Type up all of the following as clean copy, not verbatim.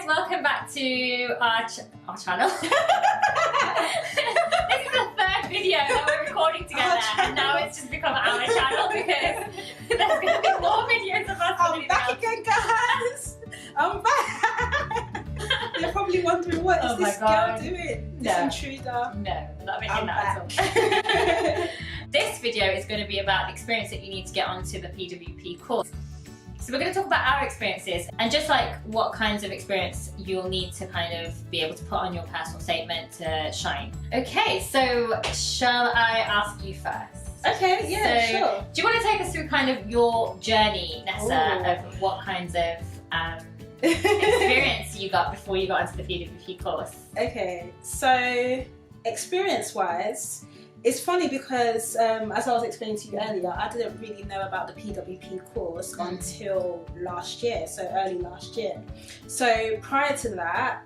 guys, welcome back to our channel. This is the third video that we're recording together, and now it's just become our channel because there's going to be more videos of us. I'm back again, guys. I'm back. They're probably wondering, what is this girl doing? This intruder. No, not making that at all. This video is going to be about the experience that you need to get onto the PWP course. So we're going to talk about our experiences and just like what kinds of experience you'll need to kind of be able to put on your personal statement to shine. Okay, so shall I ask you first? Okay, yeah, so, sure. Do you want to take us through kind of your journey, Nessa, of what kinds of experience you got before you got into the PWP course? Okay, so experience-wise, it's funny because as I was explaining to you earlier, I didn't really know about the PWP course until last year, so early last year. So prior to that,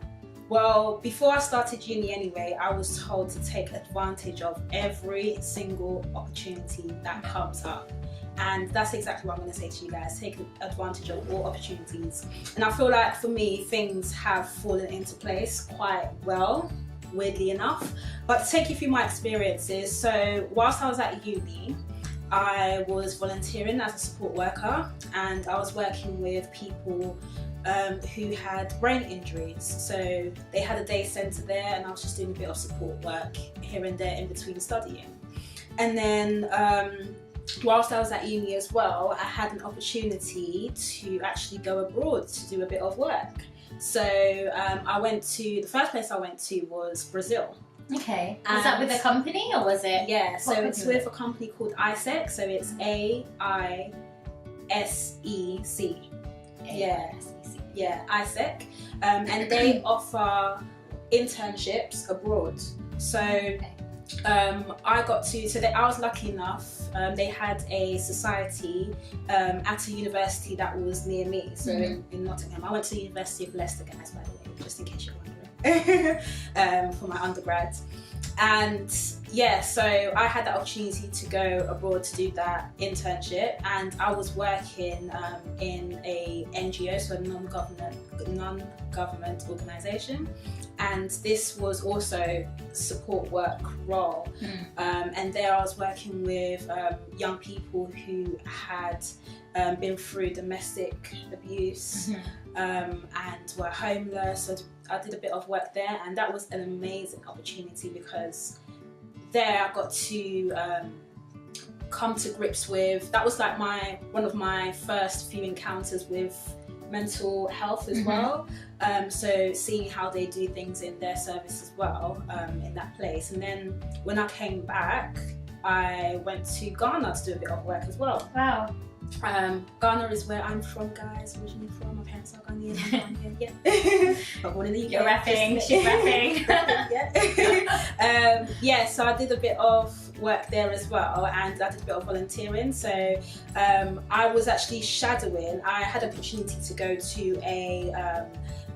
well, before I started uni anyway, I was told to take advantage of every single opportunity that comes up. And that's exactly what I'm going to say to you guys, take advantage of all opportunities. And I feel like for me, things have fallen into place quite well, weirdly enough. But to take you through my experiences, so whilst I was at uni, I was volunteering as a support worker, and I was working with people who had brain injuries. So they had a day centre there, and I was just doing a bit of support work here and there in between studying. And then whilst I was at uni as well, I had an opportunity to actually go abroad to do a bit of work. So the first place I went to was Brazil. Okay. Was that with a company or was it? Yeah, so it's with a company called PSYCH, so it's AISEC. Yeah, PSYCH. And they offer internships abroad. So I was lucky enough, they had a society at a university that was near me, so in Nottingham. I went to the University of Leicester, guys, by the way, just in case you're wondering, for my undergrad. And yeah, so I had that opportunity to go abroad to do that internship, and I was working in a NGO, so a non-government organisation, and this was also support work role. And there I was working with young people who had been through domestic abuse and were homeless. So I did a bit of work there, and that was an amazing opportunity because there I got to come to grips with, that was like one of my first few encounters with mental health as well. So seeing how they do things in their service as well in that place. And then when I came back, I went to Ghana to do a bit of work as well. Wow. Ghana is where I'm from, guys, originally from. My parents are Ghanaian. Yeah. But born in the UK. You're rapping, she's rapping. Yeah, so I did a bit of work there as well, and I did a bit of volunteering. So I was actually shadowing. I had an opportunity to go to a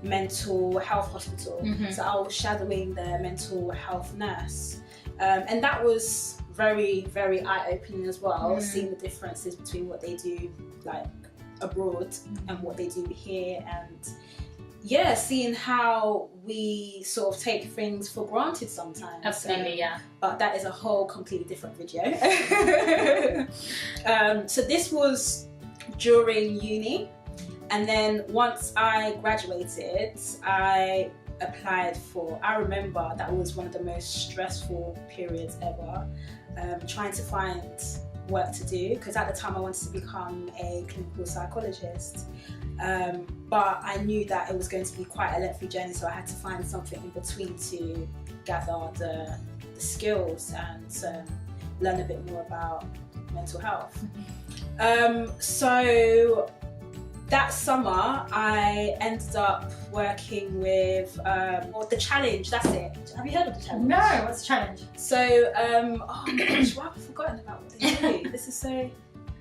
mental health hospital. So I was shadowing the mental health nurse. And that was very, very eye-opening as well, seeing the differences between what they do like abroad and what they do here, and yeah, seeing how we sort of take things for granted sometimes. Absolutely, yeah. But that is a whole completely different video. So this was during uni, and then once I graduated, I applied for, I remember that was one of the most stressful periods ever, trying to find work to do, because at the time I wanted to become a clinical psychologist, but I knew that it was going to be quite a lengthy journey, so I had to find something in between to gather the skills and learn a bit more about mental health. So that summer, I ended up working with the challenge. That's it. Have you heard of the challenge? No, what's the challenge? So, oh my gosh, why have I forgotten about what they do? This is so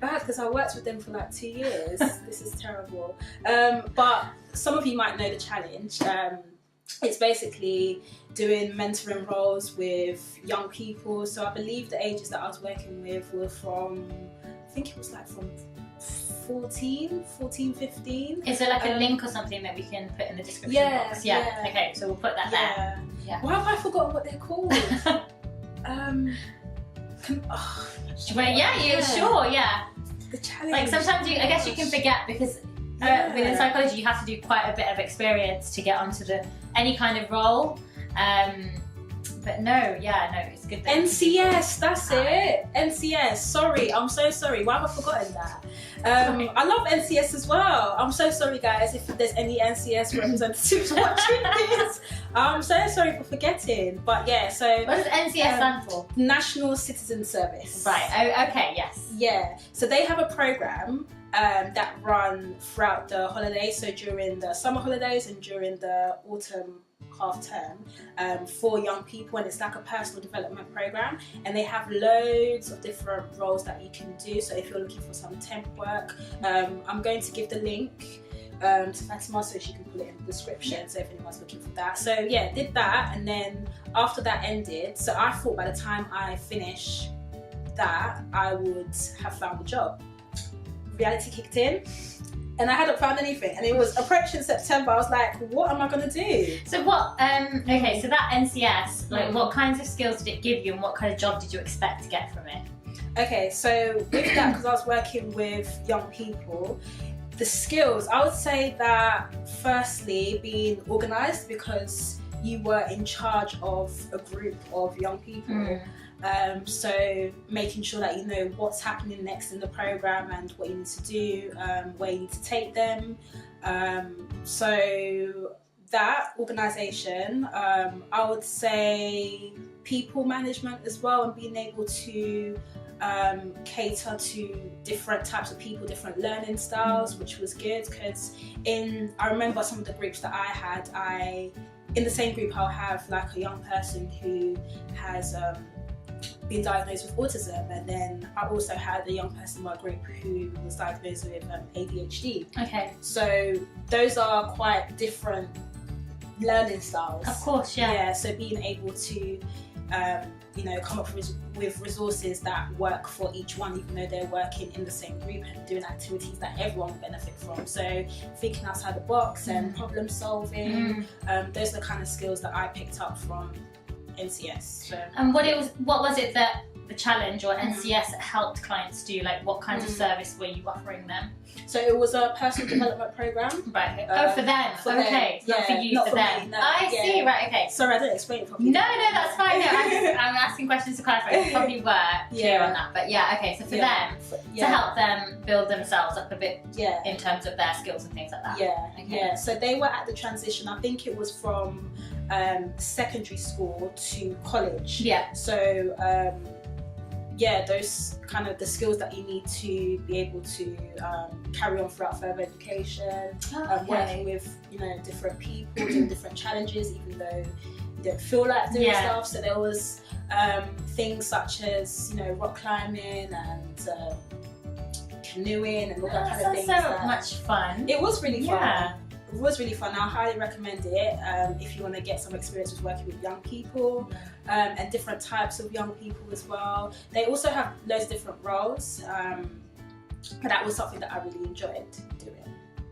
bad because I worked with them for like 2 years. This is terrible. But some of you might know the challenge. It's basically doing mentoring roles with young people. So I believe the ages that I was working with were from, I think it was like from 14, 15. Is there like a link or something that we can put in the description box? Yeah. Okay, so we'll put that there. Yeah. Why have I forgotten what they're called? Sure, yeah. The challenge. Like sometimes I guess you can forget because within psychology you have to do quite a bit of experience to get onto any kind of role. But it's good. That NCS, that's it. NCS. Sorry, I'm so sorry. Why have I forgotten that? I love NCS as well. I'm so sorry, guys, if there's any NCS representatives watching this. I'm so sorry for forgetting. But yeah, so what does NCS stand for? National Citizen Service. Right. Oh, okay. Yes. Yeah. So they have a program that run throughout the holidays. So during the summer holidays and during the autumn half term for young people, and it's like a personal development program, and they have loads of different roles that you can do. So if you're looking for some temp work, I'm going to give the link to Fatema so she can put it in the description, so if anyone's looking for that. So yeah, did that, and then after that ended, so I thought by the time I finish that I would have found a job. Reality kicked in and I hadn't found anything, and it was approaching September. I was like, what am I going to do? So what, okay, so that NCS, like what kinds of skills did it give you and what kind of job did you expect to get from it? Okay, so with that, because I was working with young people, the skills, I would say that firstly being organised, because you were in charge of a group of young people. So making sure that you know what's happening next in the program and what you need to do, where you need to take them. So that organisation, I would say people management as well, and being able to cater to different types of people, different learning styles, which was good, because I remember some of the groups that I had, in the same group I'll have like a young person who has been diagnosed with autism, and then I also had a young person in my group who was diagnosed with ADHD. Okay. So those are quite different learning styles. Of course, yeah. Yeah, so being able to come up with resources that work for each one, even though they're working in the same group and doing activities that everyone will benefit from. So thinking outside the box and problem solving, those are the kind of skills that I picked up from NCS. So. And what was it that the challenge or NCS helped clients do? Like what kinds of service were you offering them? So it was a personal development program. Right. For them. Okay. Them. Not for you, not for them. Me, no. I see. Right. Okay. Sorry, I didn't explain it properly. No, that's fine. No, I'm asking questions to clarify. You probably were clear on that, but yeah. Okay. So for them, to help them build themselves up a bit, in terms of their skills and things like that. Yeah. Okay. Yeah. So they were at the transition. I think it was from secondary school to college. Yeah. So those kind of the skills that you need to be able to carry on throughout further education, working with different people, doing different challenges, even though you don't feel like doing stuff. So there was things such as rock climbing and canoeing and all that kind of things. So much fun. It was really fun. It was really fun. I highly recommend it if you want to get some experience with working with young people and different types of young people as well. They also have loads of different roles, but that was something that I really enjoyed doing.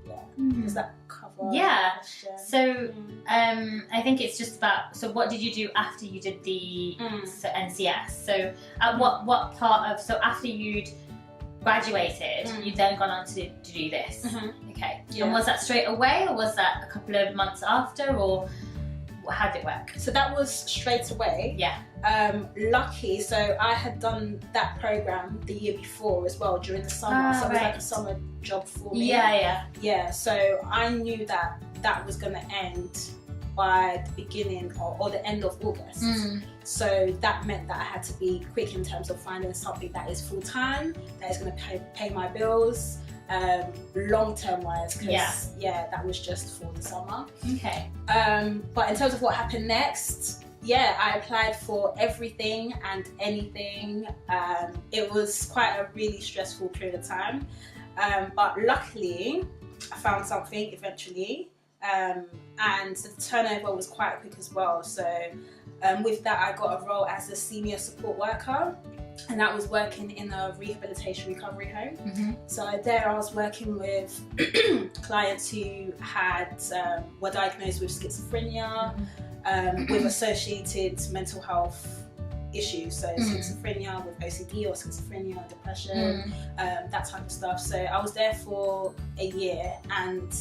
Yeah. Does that cover? Yeah. So I think it's just about. So what did you do after you did the NCS? So at what part of after you'd graduated, you'd then gone on to do this. Okay. Yeah. And was that straight away, or was that a couple of months after, or how did it work? So that was straight away. Yeah. Lucky, so I had done that program the year before as well during the summer. So it was like a summer job for me. Yeah. So I knew that was going to end by the beginning or the end of August. So that meant that I had to be quick in terms of finding something that is full-time, that is going to pay my bills, long-term wise, because that was just for the summer. Okay. But in terms of what happened next, I applied for everything and anything. It was quite a really stressful period of time, but luckily I found something eventually. And the turnover was quite quick as well. So with that, I got a role as a senior support worker. and that was working in a rehabilitation recovery home. So there I was working with clients who were diagnosed with schizophrenia, with associated mental health issues, so schizophrenia with OCD or schizophrenia, depression, that type of stuff. So I was there for a year, and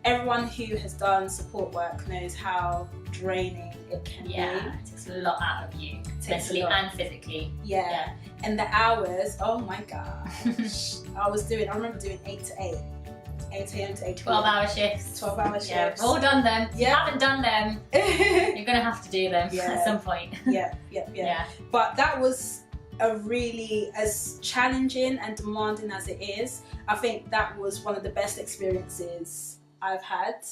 everyone who has done support work knows how draining it can be. It takes a lot out of you, mentally and physically. And the hours, oh my gosh. I remember doing 8 to 8. 8 a.m. to 8 p.m. 12-hour shifts. 12-hour shifts. Yeah, we've all done them. If you haven't done them, you're going to have to do them at some point. Yeah. But that was a really, as challenging and demanding as it is, I think that was one of the best experiences I've had,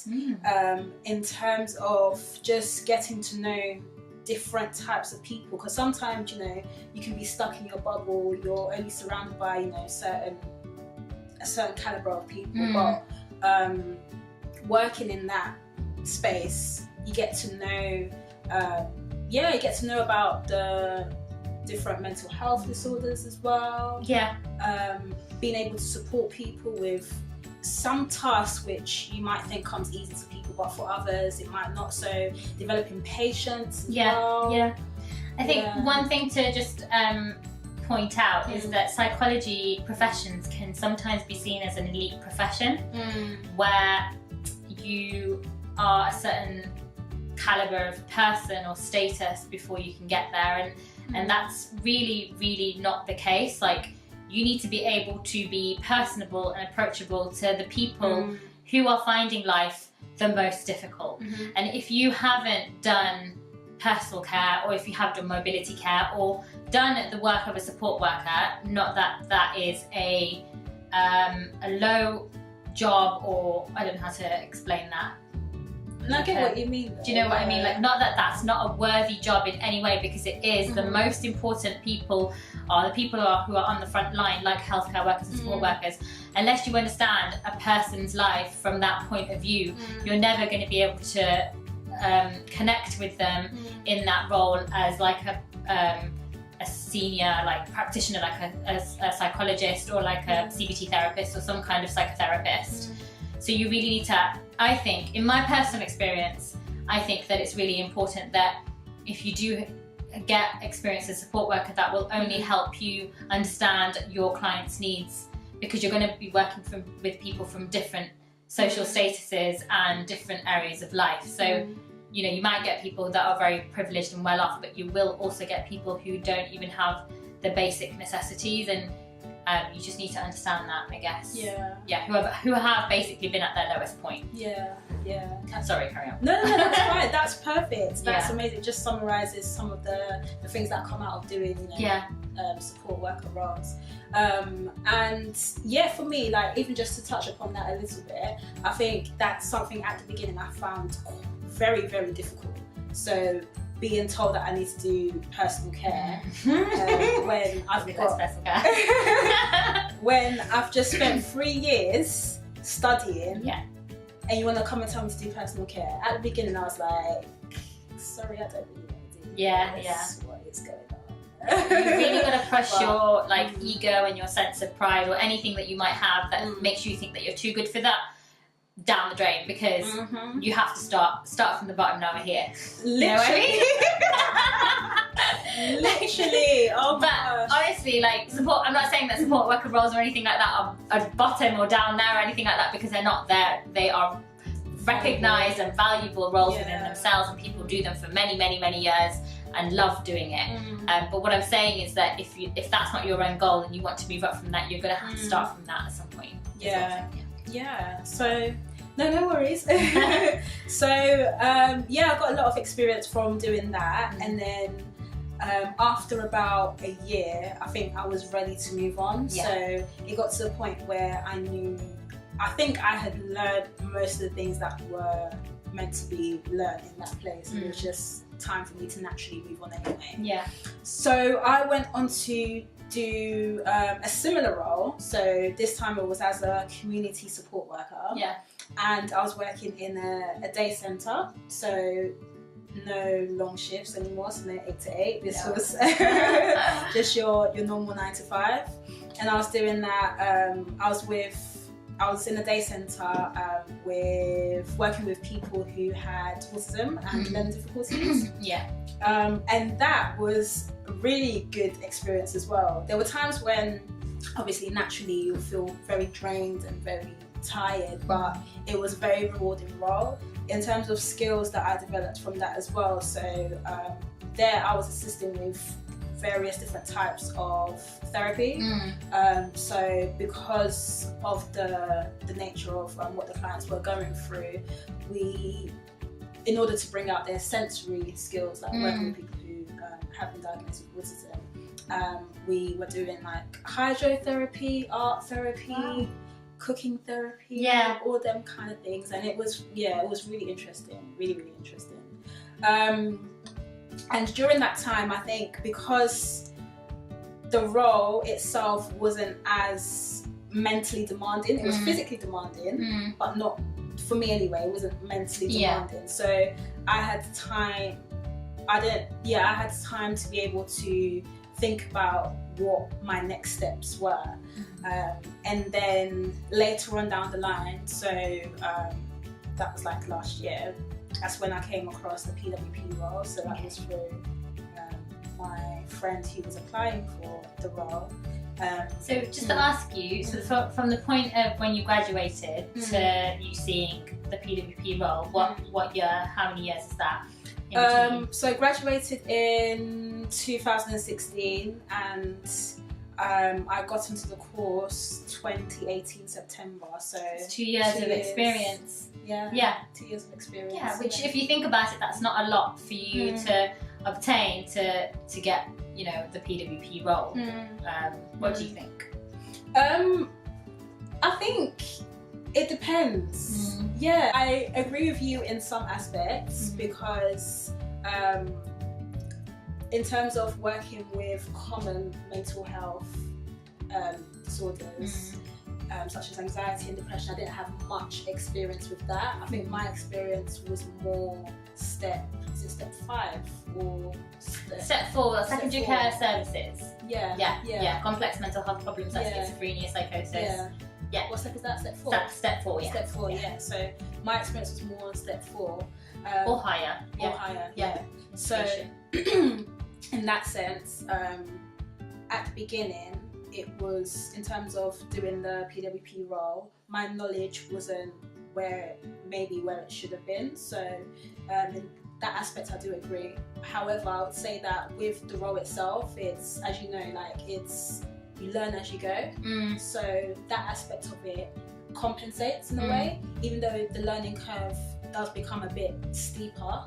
in terms of just getting to know different types of people. Because sometimes, you can be stuck in your bubble, you're only surrounded by, a certain caliber of people, but working in that space, you get to know about the different mental health disorders as well. Being able to support people with some tasks which you might think comes easy to people, but for others it might not. So developing patience as well. I think one thing to just point out is that psychology professions can sometimes be seen as an elite profession, where you are a certain caliber of person or status before you can get there, and that's really not the case. Like, you need to be able to be personable and approachable to the people who are finding life the most difficult. And if you haven't done personal care, or if you have done mobility care, or done the work of a support worker, not that that is a low job, or I don't know how to explain that. I get what you mean. Do you know what I mean? Like, not that that's not a worthy job in any way, because it is. The most important people are the people who are on the front line, like healthcare workers and support workers. Unless you understand a person's life from that point of view, you're never going to be able to connect with them in that role as like a senior practitioner, like a psychologist, or like a CBT therapist, or some kind of psychotherapist. So you really need to, I think, in my personal experience, I think that it's really important that if you do get experience as a support worker, that will only help you understand your client's needs, because you're going to be working with people from different social statuses and different areas of life. So, you might get people that are very privileged and well off, but you will also get people who don't even have the basic necessities, and you just need to understand that, I guess. Who have basically been at their lowest point. Sorry, carry on. No, that's fine. That's perfect. That's amazing. Just summarizes some of the things that come out of doing, support worker roles. And for me, even just to touch upon that a little bit, I think that's something at the beginning I found very, very difficult. So being told that I need to do personal care when I've got personal care. when I've just spent 3 years studying, and you want to come and tell me to do personal care. At the beginning, I was like, sorry, I don't really want to do this. What is going on? You really got to push your ego and your sense of pride, or anything that you might have that makes you think that you're too good for that, down the drain, because you have to start from the bottom. Now we're here. Literally. You know what I mean? Literally. Oh my gosh. Honestly, support. I'm not saying that support worker roles or anything like that are bottom or down there or anything like that, because they're not there. They are recognised and valuable roles within themselves, and people do them for many, many, many years and love doing it. But what I'm saying is that if that's not your own goal and you want to move up from that, you're going to have to start from that at some point. So no worries. So I got a lot of experience from doing that, and then after about a year, I think I was ready to move on. So it got to the point where I think I had learned most of the things that were meant to be learned in that place. It was just time for me to naturally move on anyway. So I went on to do a similar role. So this time it was as a community support worker. And I was working in a day centre. So no long shifts anymore, so no 8 to 8. This was just your normal 9 to 5. And I was doing that. I was in a day centre working with people who had autism and learning difficulties. And that was a really good experience as well. There were times when, obviously, naturally, you'll feel very drained and very tired, but it was a very rewarding role in terms of skills that I developed from that as well. So there I was assisting with various different types of therapy. So because of the nature of what the clients were going through, in order to bring out their sensory skills, like working with people who have been diagnosed with autism, we were doing like hydrotherapy, art therapy, cooking therapy, all them kind of things, and it was really interesting, really interesting. And during that time, I think because the role itself wasn't as mentally demanding, it was physically demanding, but not, for me anyway, it wasn't mentally demanding. So I had time, I had time to be able to think about what my next steps were. And then later on down the line, so that was like last year, that's when I came across the PWP role. So that was through my friend who was applying for the role. So just to ask you, so from the point of when you graduated to you seeing the PWP role, what year, how many years is that? So I graduated in 2016 and I got into the course 2018 September. So it's 2 years of experience. Yeah. 2 years of experience. Yeah, which if you think about it, that's not a lot for you to obtain to get, you know, the PWP role. What do you think? I think it depends. Yeah, I agree with you in some aspects because in terms of working with common mental health disorders, such as anxiety and depression, I didn't have much experience with that. I think my experience was more step 5 or step 4, secondary care services. Yeah. Complex mental health problems like schizophrenia, psychosis. What step is that? Step 4? Step 4, yeah. Step 4, yeah. So my experience was more on step 4. Or higher. Or higher, yeah. So in that sense, at the beginning, it was, in terms of doing the PWP role, my knowledge wasn't where it should have been. So in that aspect, I do agree. However, I would say that with the role itself, it's, as you know, like you learn as you go. So that aspect of it compensates in a way, even though the learning curve does become a bit steeper.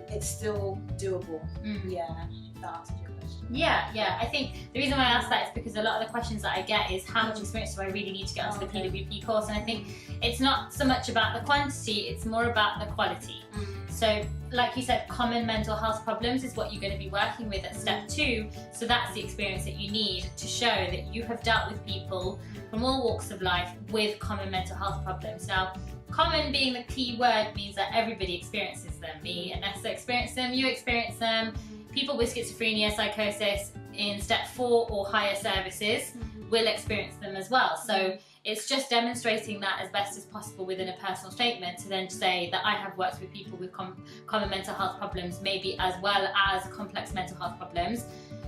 It's still doable. Yeah, if that answers your question. Yeah. I think the reason why I ask that is because a lot of the questions that I get is how much experience do I really need to get onto the PWP course, and I think it's not so much about the quantity, it's more about the quality. So like you said, common mental health problems is what you're going to be working with at step 2, so that's the experience that you need to show that you have dealt with people from all walks of life with common mental health problems. Now, common being the key word means that everybody experiences them. Me and Nessa experience them, you experience them. People with schizophrenia, psychosis in step 4 or higher services will experience them as well. So it's just demonstrating that as best as possible within a personal statement to then say that I have worked with people with common mental health problems, maybe as well as complex mental health problems.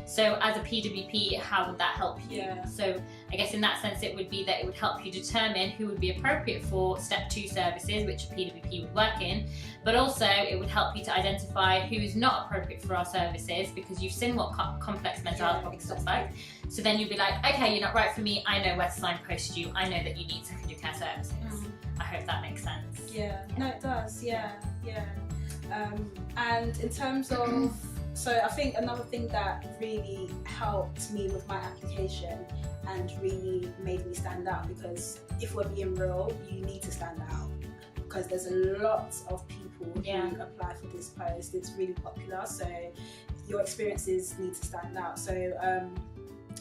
So as a PWP, how would that help you? So I guess in that sense it would be that it would help you determine who would be appropriate for step 2 services, which a PWP would work in, but also it would help you to identify who is not appropriate for our services because you've seen what complex mental health problems looks like. So then you'd be like, okay, you're not right for me, I know where to signpost you, I know that you need secondary care services. I hope that makes sense. No, it does, and in terms of, so I think another thing that really helped me with my application and really made me stand out, because if we're being real, you need to stand out because there's a lot of people who apply for this post. It's really popular, so your experiences need to stand out. So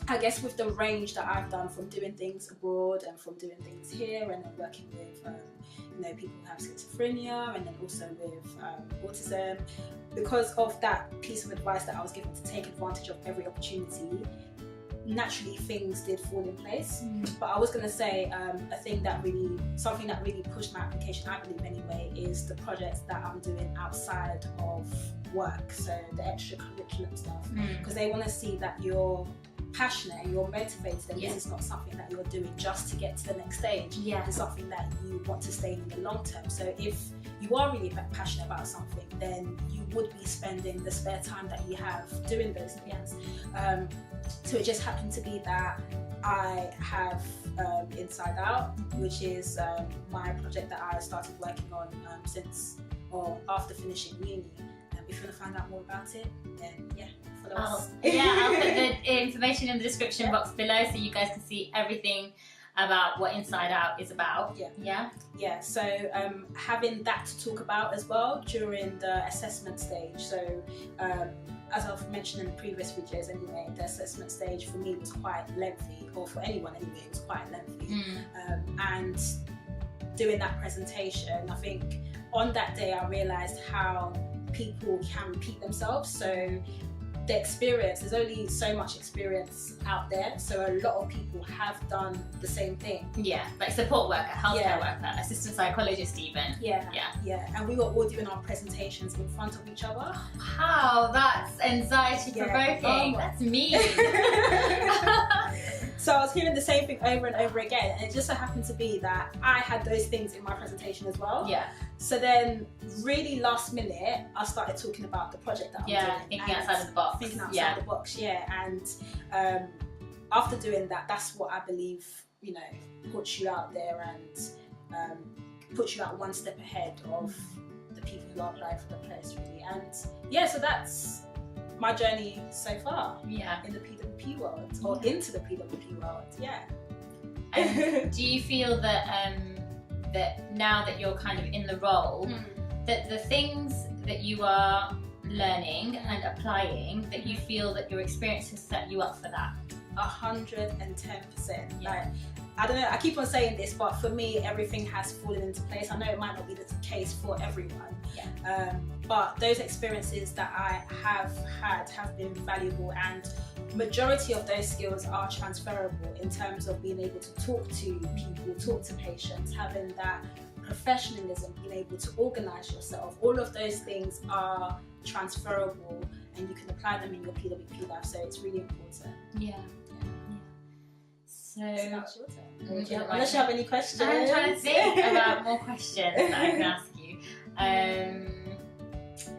I guess with the range that I've done from doing things abroad and from doing things here, and then working with people who have schizophrenia, and then also with autism, because of that piece of advice that I was given to take advantage of every opportunity, naturally things did fall in place. But I was going to say something that really pushed my application, I believe anyway, is the projects that I'm doing outside of work, so the extracurricular stuff, because they want to see that you're passionate and you're motivated, and this is not something that you're doing just to get to the next stage. It's something that you want to stay in the long term. So if you are really passionate about something, then you would be spending the spare time that you have doing those things. So it just happened to be that I have Inside Out, which is my project that I started working on after finishing uni. If you want to find out more about it, then follow us. I'll put the information in the description box below so you guys can see everything about what Inside Out is about. So having that to talk about as well during the assessment stage. So as I've mentioned in the previous videos anyway, the assessment stage for me was quite lengthy, or for anyone anyway, it was quite lengthy. And doing that presentation, I think on that day I realised how people can repeat themselves. So the experience, there's only so much experience out there, so a lot of people have done the same thing. Like support worker, healthcare worker, assistant psychologist even. And we were all doing our presentations in front of each other. Wow, that's anxiety provoking. That's mean. So I was hearing the same thing over and over again, and it just so happened to be that I had those things in my presentation as well. So then, really last minute, I started talking about the project that I'm doing. Thinking outside of the box. Thinking outside the box, and after doing that, that's what I believe, puts you out there and puts you out one step ahead of the people who are applying for the place, really. And so that's my journey so far in the PWP world, or into the PWP world. Do you feel that that now that you're kind of in the role, that the things that you are learning and applying, that you feel that your experience has set you up for that? 110%. Like, I don't know, I keep on saying this, but for me, everything has fallen into place. I know it might not be the case for everyone, but those experiences that I have had have been valuable, and majority of those skills are transferable in terms of being able to talk to people, talk to patients, having that professionalism, being able to organise yourself. All of those things are transferable, and you can apply them in your PWP life, so it's really important. So that's your turn. Unless you have any questions. I'm trying to think about more questions that I can ask you.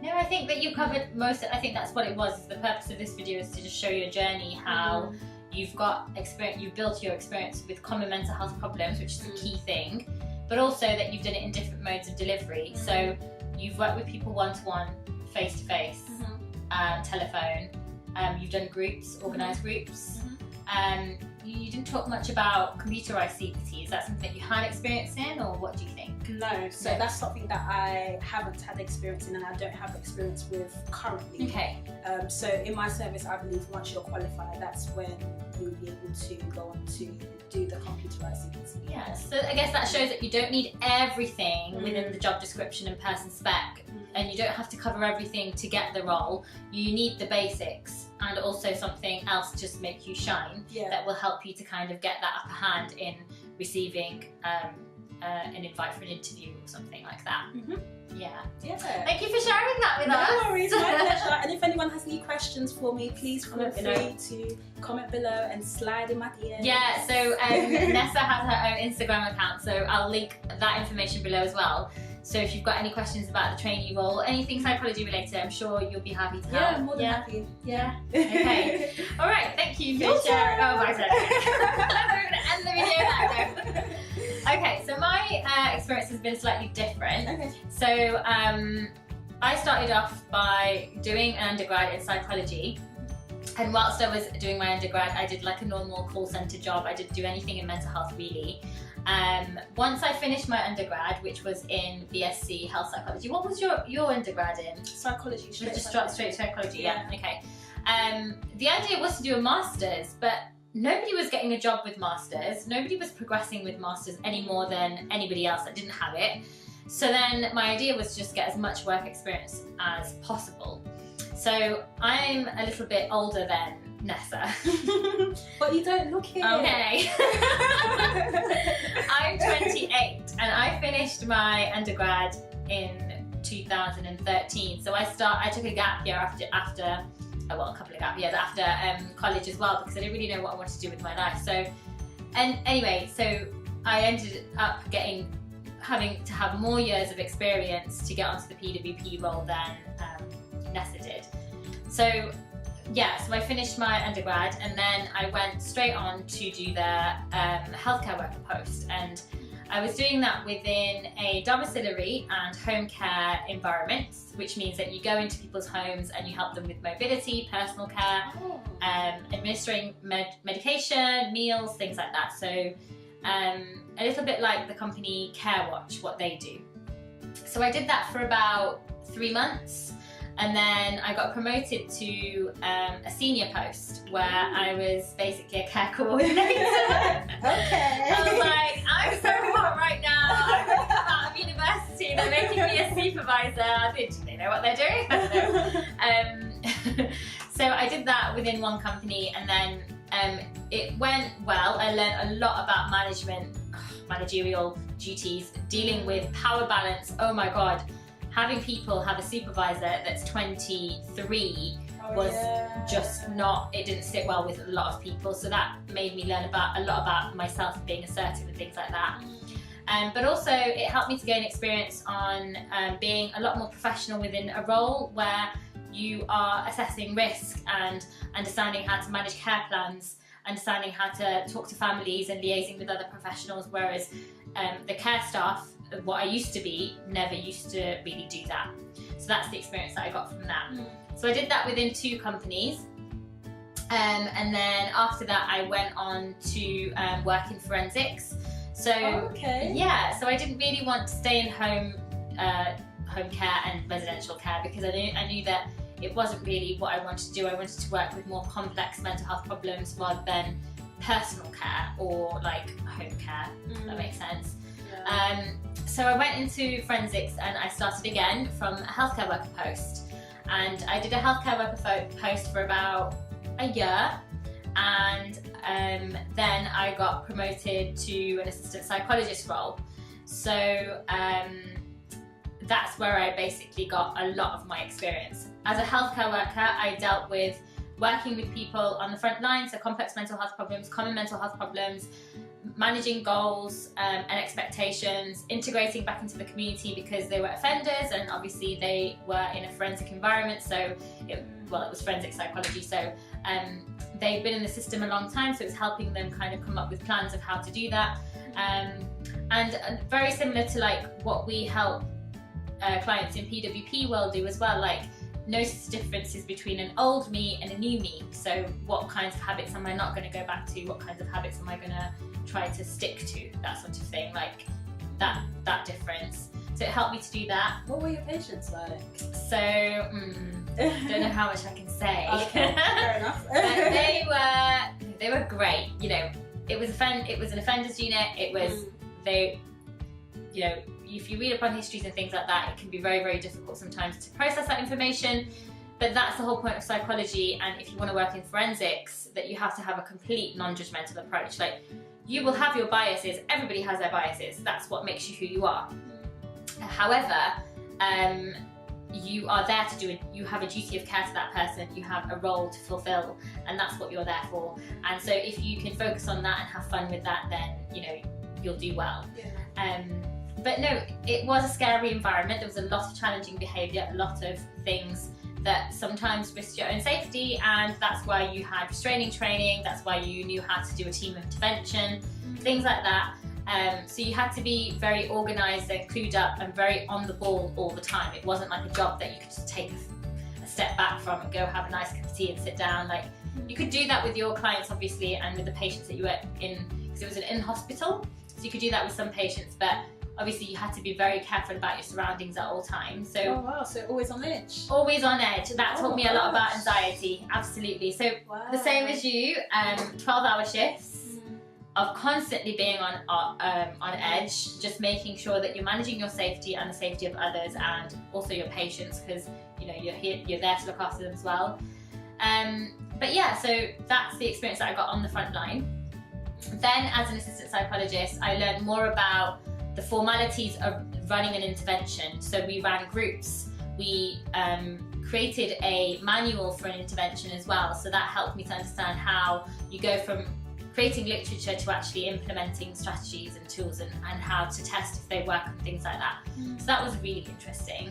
No, I think that you covered most. I think that's what it was. The purpose of this video is to just show your journey, how you've got experience, you've built your experience with common mental health problems, which is the key thing, but also that you've done it in different modes of delivery. So you've worked with people one-to-one, face-to-face, telephone. You've done groups, organised groups. You didn't talk much about computerised CBT. Is that something that you had experience in, or what do you think? No, so that's something that I haven't had experience in, and I don't have experience with currently. So in my service, I believe once you're qualified, that's when you'll be able to go on to do the computerised CBT. So I guess that shows that you don't need everything within the job description and person spec, and you don't have to cover everything to get the role. You need the basics, and also something else to just make you shine that will help you to kind of get that upper hand in receiving an invite for an interview or something like that. Thank you for sharing that with us. No worries, my pleasure. And if anyone has any questions for me, please feel free to comment below and slide in my DMs. So Nessa has her own Instagram account, so I'll link that information below as well. So if you've got any questions about the trainee role, anything psychology related, I'm sure you'll be happy to help. More than happy. Okay. All right. Thank you for sharing. Oh my God. We're going to end the video now. Okay. So my experience has been slightly different. So I started off by doing an undergrad in psychology. And whilst I was doing my undergrad, I did like a normal call centre job. I didn't do anything in mental health really. Once I finished my undergrad, which was in BSc Health Psychology. What was your undergrad in? Psychology. Straight psychology. Okay. The idea was to do a master's, but nobody was getting a job with masters, nobody was progressing with masters any more than anybody else that didn't have it. So then my idea was to just get as much work experience as possible. So I'm a little bit older than Nessa. But you don't look it. Okay. I'm 28 and I finished my undergrad in 2013. So I took a gap year after a couple of gap years after college as well, because I didn't really know what I wanted to do with my life. So, and anyway, so I ended up having to have more years of experience to get onto the PWP role than Nessa did. So yeah, so I finished my undergrad and then I went straight on to do the healthcare worker post, and I was doing that within a domiciliary and home care environment, which means that you go into people's homes and you help them with mobility, personal care, administering medication, meals, things like that. So a little bit like the company Care Watch, what they do. So I did that for about 3 months, and then I got promoted to a senior post where I was basically a care coordinator. Okay. I was like, I'm so hot right now. I'm out of university. They're making me a supervisor. I think, do they know what they're doing? I don't know. So I did that within one company, and then it went well. I learned a lot about managerial duties, dealing with power balance. Oh my God. Having people have a supervisor that's 23 was just not, it didn't sit well with a lot of people. So that made me learn a lot about myself, being assertive and things like that. But also it helped me to gain experience on being a lot more professional within a role where you are assessing risk and understanding how to manage care plans, understanding how to talk to families and liaising with other professionals, whereas the care staff, what I used to be, never used to really do that. So that's the experience that I got from that. So I did that within 2 companies, and then after that I went on to work in forensics. So yeah, so I didn't really want to stay in home care and residential care, because I knew that it wasn't really what I wanted to do. I wanted to work with more complex mental health problems rather than personal care or like home care, if that makes sense. So I went into forensics and I started again from a healthcare worker post, and I did a healthcare worker post for about a year, and then I got promoted to an assistant psychologist role. So that's where I basically got a lot of my experience. As a healthcare worker, I dealt with working with people on the front line, so complex mental health problems, common mental health problems, managing goals and expectations, integrating back into the community because they were offenders and obviously they were in a forensic environment, so it was forensic psychology, so they've been in the system a long time, so it's helping them kind of come up with plans of how to do that, and very similar to like what we help clients in PWP world do as well, like notice differences between an old me and a new me. So what kinds of habits am I not going to go back to? What kinds of habits am I going to try to stick to? That sort of thing, like that difference. So it helped me to do that. What were your patients like? So, don't know how much I can say. Okay, fair enough. But they were great. You know, it was an offenders unit. It was if you read upon histories and things like that, it can be very, very difficult sometimes to process that information. But that's the whole point of psychology, and if you want to work in forensics, that you have to have a complete non-judgmental approach. Like, you will have your biases, everybody has their biases, that's what makes you who you are. However, you are there to do it, you have a duty of care to that person, you have a role to fulfill, and that's what you're there for. And so if you can focus on that and have fun with that, then you'll do well. But no, it was a scary environment. There was a lot of challenging behaviour, a lot of things that sometimes risked your own safety, and that's why you had restraining training, that's why you knew how to do a team intervention, things like that. So you had to be very organised and clued up and very on the ball all the time. It wasn't like a job that you could just take a step back from and go have a nice cup of tea and sit down. Like, you could do that with your clients obviously and with the patients that you were in, because it was an in-hospital, so you could do that with some patients, but obviously you had to be very careful about your surroundings at all times. So oh wow, so always on edge. Always on edge. That taught me a lot about gosh. anxiety. Absolutely. So the same as you, 12-hour shifts of constantly being on edge, just making sure that you're managing your safety and the safety of others, and also your patients, because you know you're there to look after them as well. But yeah, so that's the experience that I got on the front line. Then as an assistant psychologist, I learned more about the formalities of running an intervention. So we ran groups, we created a manual for an intervention as well, so that helped me to understand how you go from creating literature to actually implementing strategies and tools, and how to test if they work and things like that. So that was really interesting.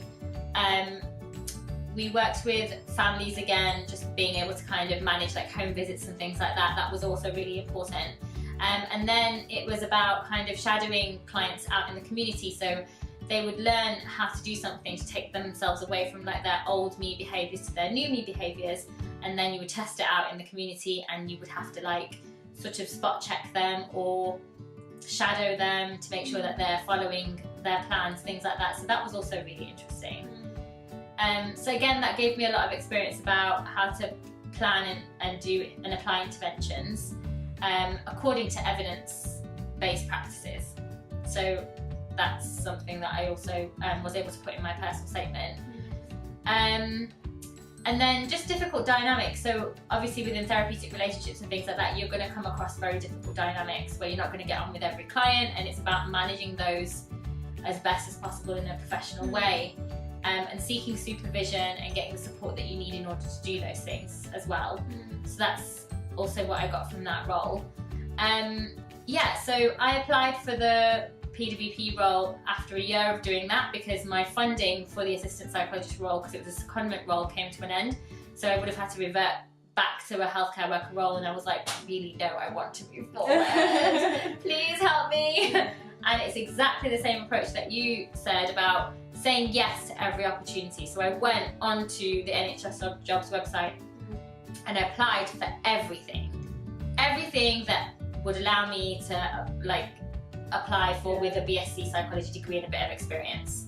We worked with families again, just being able to kind of manage like home visits and things like that. That was also really important. And then it was about kind of shadowing clients out in the community, so they would learn how to do something to take themselves away from like their old me behaviours to their new me behaviours, and then you would test it out in the community, and you would have to like sort of spot check them or shadow them to make sure that they're following their plans, things like that. So that was also really interesting. So again, that gave me a lot of experience about how to plan and do and apply interventions according to evidence-based practices. So that's something that I also was able to put in my personal statement. And then just difficult dynamics. So obviously within therapeutic relationships and things like that, you're going to come across very difficult dynamics where you're not going to get on with every client, and it's about managing those as best as possible in a professional way, and seeking supervision and getting the support that you need in order to do those things as well. So that's also what I got from that role. Yeah, so I applied for the PWP role after a year of doing that, because my funding for the assistant psychologist role, because it was a secondment role, came to an end. So I would have had to revert back to a healthcare worker role, and I was like, really, no, I want to move forward. Please help me. And it's exactly the same approach that you said about saying yes to every opportunity. So I went onto the NHS Jobs website and I applied for everything that would allow me to like apply for with a BSc psychology degree and a bit of experience.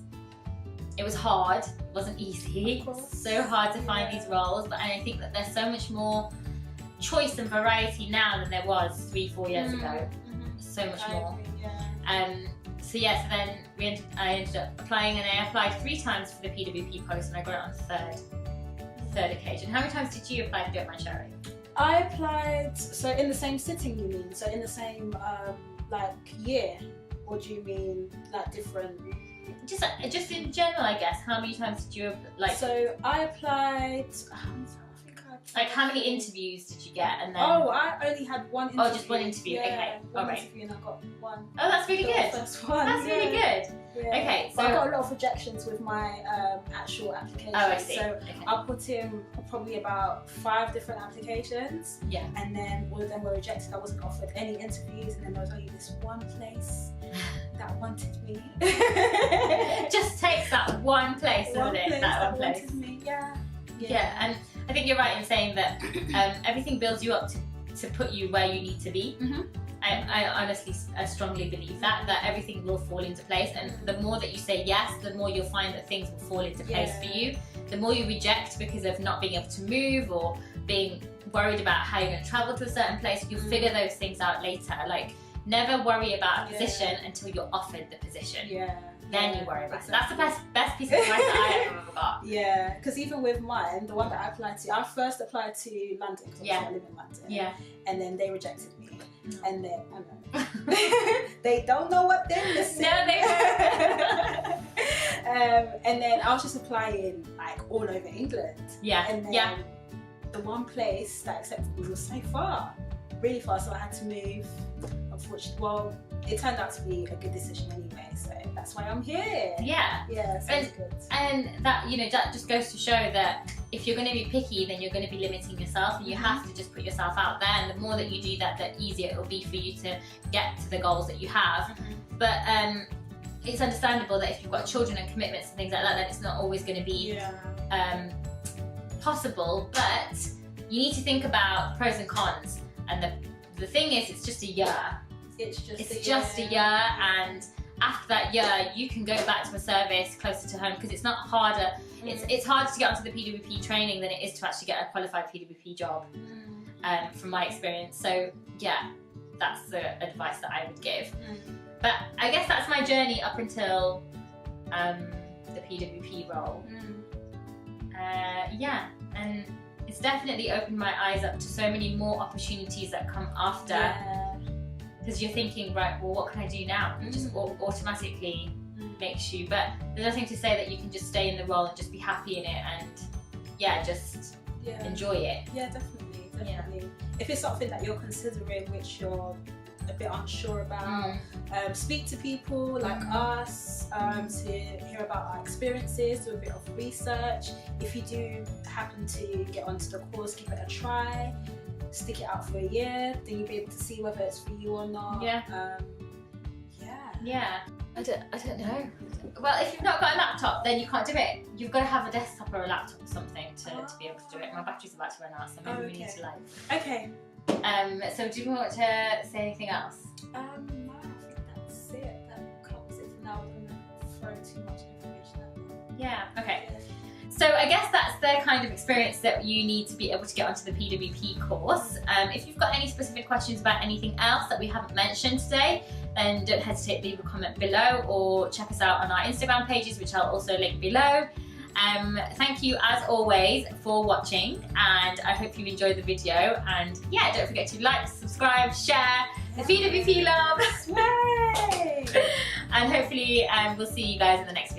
It was hard, it wasn't easy, so hard to find these roles, but I think that there's so much more choice and variety now than there was 3-4 years ago. So much more. So yeah, so then I ended up applying, and I applied 3 times for the PWP post, and I got it on the third occasion. How many times did you apply, if you don't mind sharing? I applied, so in the same sitting you mean? So in the same like year? Or do you mean like different? Just in general, I guess. How many times did you like? So I applied. Like how many interviews did you get? And then I only had one interview. Oh, just one interview. Yeah, okay, one interview, and I got one. Oh, that's really good. First one. That's really good. Yeah. Okay, so but I got a lot of rejections with my actual application. Oh, I see. So okay. I put in probably about 5 different applications. Yeah. And then all of them were rejected. I wasn't offered any interviews, and then there was only this one place that wanted me. It just takes that one place, doesn't it? That one place. Wanted me. Yeah, and I think you're right in saying that everything builds you up to put you where you need to be. I honestly strongly believe that everything will fall into place, and the more that you say yes, the more you'll find that things will fall into place for you. The more you reject because of not being able to move or being worried about how you're going to travel to a certain place, you'll figure those things out later. Like, never worry about a position until you're offered the position. Then you worry about it. That's the best piece of advice that I ever got. Yeah, because even with mine, the one that I applied to, I first applied to London because I live in London. Yeah. And then they rejected me. And then, I know. They don't know what they're missing. No, they don't. And then I was just applying like all over England. Yeah. And then the one place that accepted me was so far. Really far, so I had to move. Unfortunately, well, it turned out to be a good decision anyway, so that's why I'm here. Yeah, so it's good. And that, you know, that just goes to show that if you're going to be picky, then you're going to be limiting yourself, and you have to just put yourself out there. And the more that you do that, the easier it will be for you to get to the goals that you have. But it's understandable that if you've got children and commitments and things like that, then it's not always going to be possible. But you need to think about pros and cons. And the thing is, it's just a year. It's just a year, and after that year, you can go back to a service closer to home because it's not harder. It's harder to get onto the PWP training than it is to actually get a qualified PWP job, from my experience. So yeah, that's the advice that I would give. But I guess that's my journey up until the PWP role. Yeah, and it's definitely opened my eyes up to so many more opportunities that come after. Because you're thinking, right, well, what can I do now? It just automatically makes you, but there's nothing to say that you can just stay in the role and just be happy in it and just enjoy it. Yeah, definitely. If it's something that you're considering which you're a bit unsure about, speak to people like us to hear about our experiences, do a bit of research. If you do happen to get onto the course, give it a try. Stick it out for a year, then you'll be able to see whether it's for you or not. I don't know. Well, if you've not got a laptop, then you can't do it. You've got to have a desktop or a laptop or something to be able to do it. My battery's about to run out, so maybe we need to Okay. So do you want to say anything else? No, I think that's it. That covers it for now. I don't want to throw too much information at them. Yeah, okay. So I guess that's the kind of experience that you need to be able to get onto the PWP course. If you've got any specific questions about anything else that we haven't mentioned today, then don't hesitate to leave a comment below or check us out on our Instagram pages, which I'll also link below. Thank you as always for watching, and I hope you enjoyed the video. And yeah, don't forget to like, subscribe, share the PWP love. And hopefully we'll see you guys in the next video.